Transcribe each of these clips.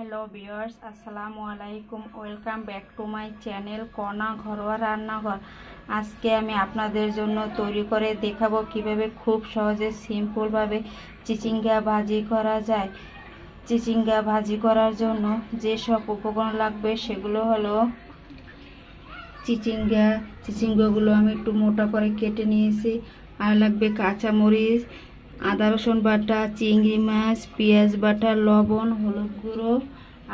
Hello viewers, আসসালামু আলাইকুম। Welcome back to my channel কণা ঘরোয়া রান্নাঘর। আজকে আমি আপনাদের জন্য তৈরি করে দেখাবো কিভাবে খুব সহজে সিম্পলভাবে চিচিঙ্গা ভাজি করা যায়। চিচিঙ্গা ভাজি করার জন্য যেসব উপকরণ লাগবে সেগুলো হলো চিচিঙ্গাগুলো আমি একটু মোটা করে কেটে নিয়েছি। আর লাগবে কাঁচামরিচ, আদা রসুন বাটা, চিংড়ি মাছ, পেঁয়াজ বাটা, লবণ, হলুদ গুঁড়ো,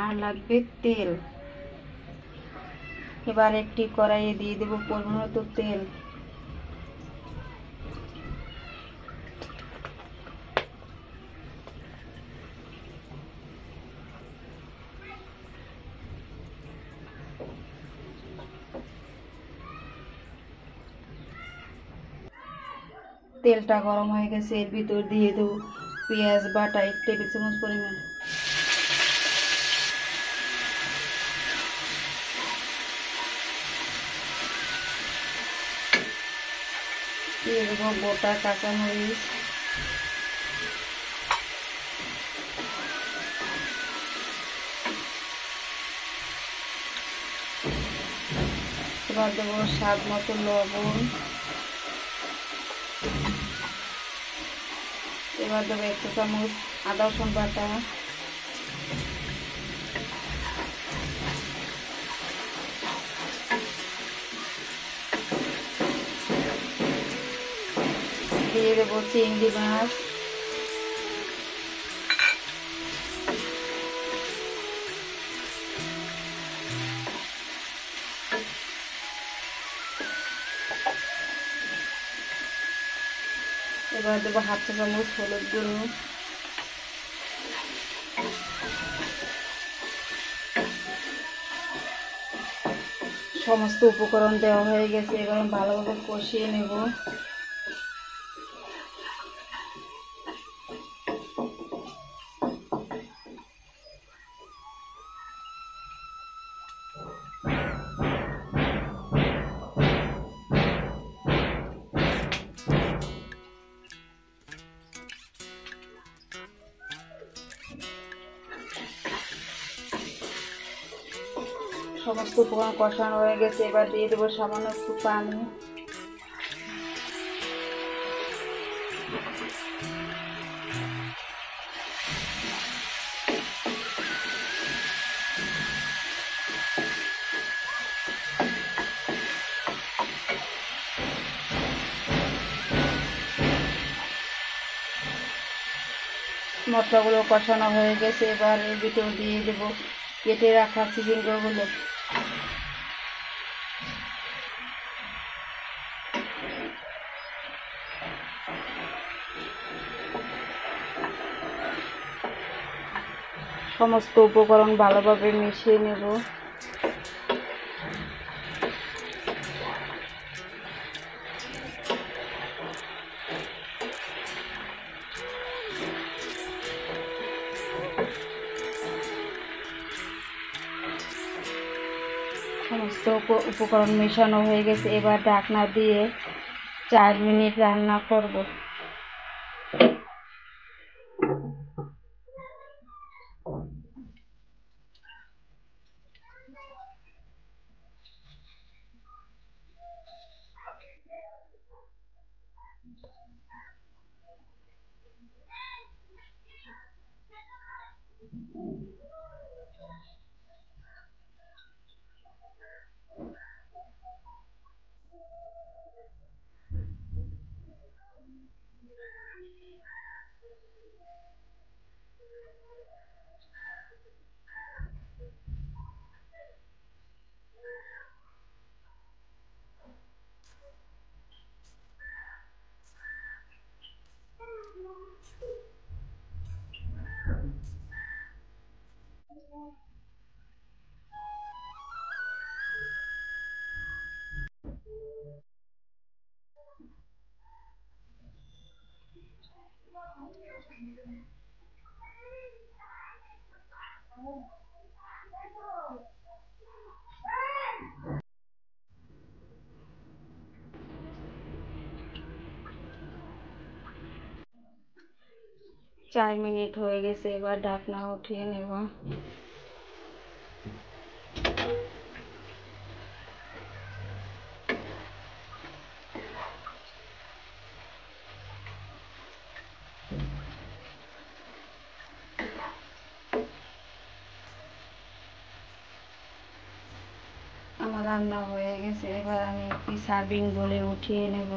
আর লাগবে তেল। এবার একটি কড়াইয়ে দিয়ে দেব পরিমাণ মতো তেল। তেলটা গরম হয়ে গেছে, এর ভিতর দিয়ে দেব পেঁয়াজ বাটা 1 টেবিল চামচ পরিমাণ, দিয়ে দেবো গোটা কাঁচামরিচ, এবার দেবো স্বাদ মতো লবণ, এবার দেবো 1 চা চামচ আদা রসুন বাটা, দিয়ে দেবো চিংড়ি মাছ, এবার দেবো 1/2 চা চামচ হলুদ গুঁড়ো, সমস্ত উপকরণ দেওয়া হয়ে গেছে। এবার আমি ভালোভাবে কষিয়ে নেব। সমস্ত উপকরণ কষানো হয়ে গেছে, এবার দিয়ে দেবো সামান্য একটু পানি। মশলাগুলো কষানো হয়ে গেছে, এবার এর ভিতর দিয়ে দেবো কেটে রাখা চিচিঙ্গাগুলো। সমস্ত উপকরণ ভালোভাবে মিশিয়ে নেব। সমস্ত উপকরণ মেশানো হয়ে গেছে, এবার ঢাকনা দিয়ে 4 মিনিট রান্না করব। 4 মিনিট হয়ে গেছে, এবার ঢাকনা উঠিয়ে নেব। আমার রান্না হয়ে গেছে, এবার আমি একটি সার্ভিং বলে উঠিয়ে নেব।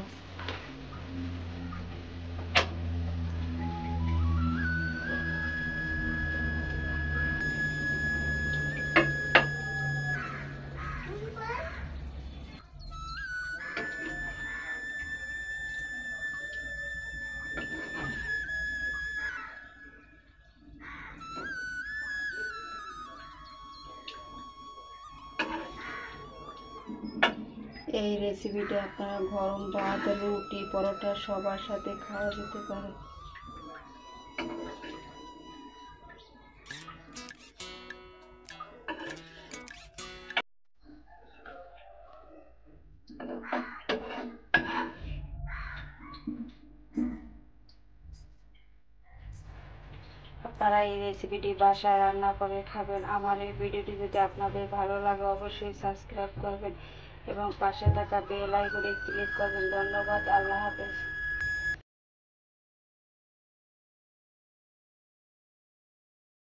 এই রেসিপিটা আপনারা গরম ভাত, রুটি, পরোটা সবার সাথে খাওয়া যেতে পারে। আপনারা এই রেসিপিটি বাসায় রান্না করে খাবেন। আমার এই ভিডিওটি যদি আপনাদের ভালো লাগে অবশ্যই সাবস্ক্রাইব করবেন এবং পাশে থাকা বেল আইকনে ক্লিক করবেন। ধন্যবাদ। আল্লাহ হাফেজ।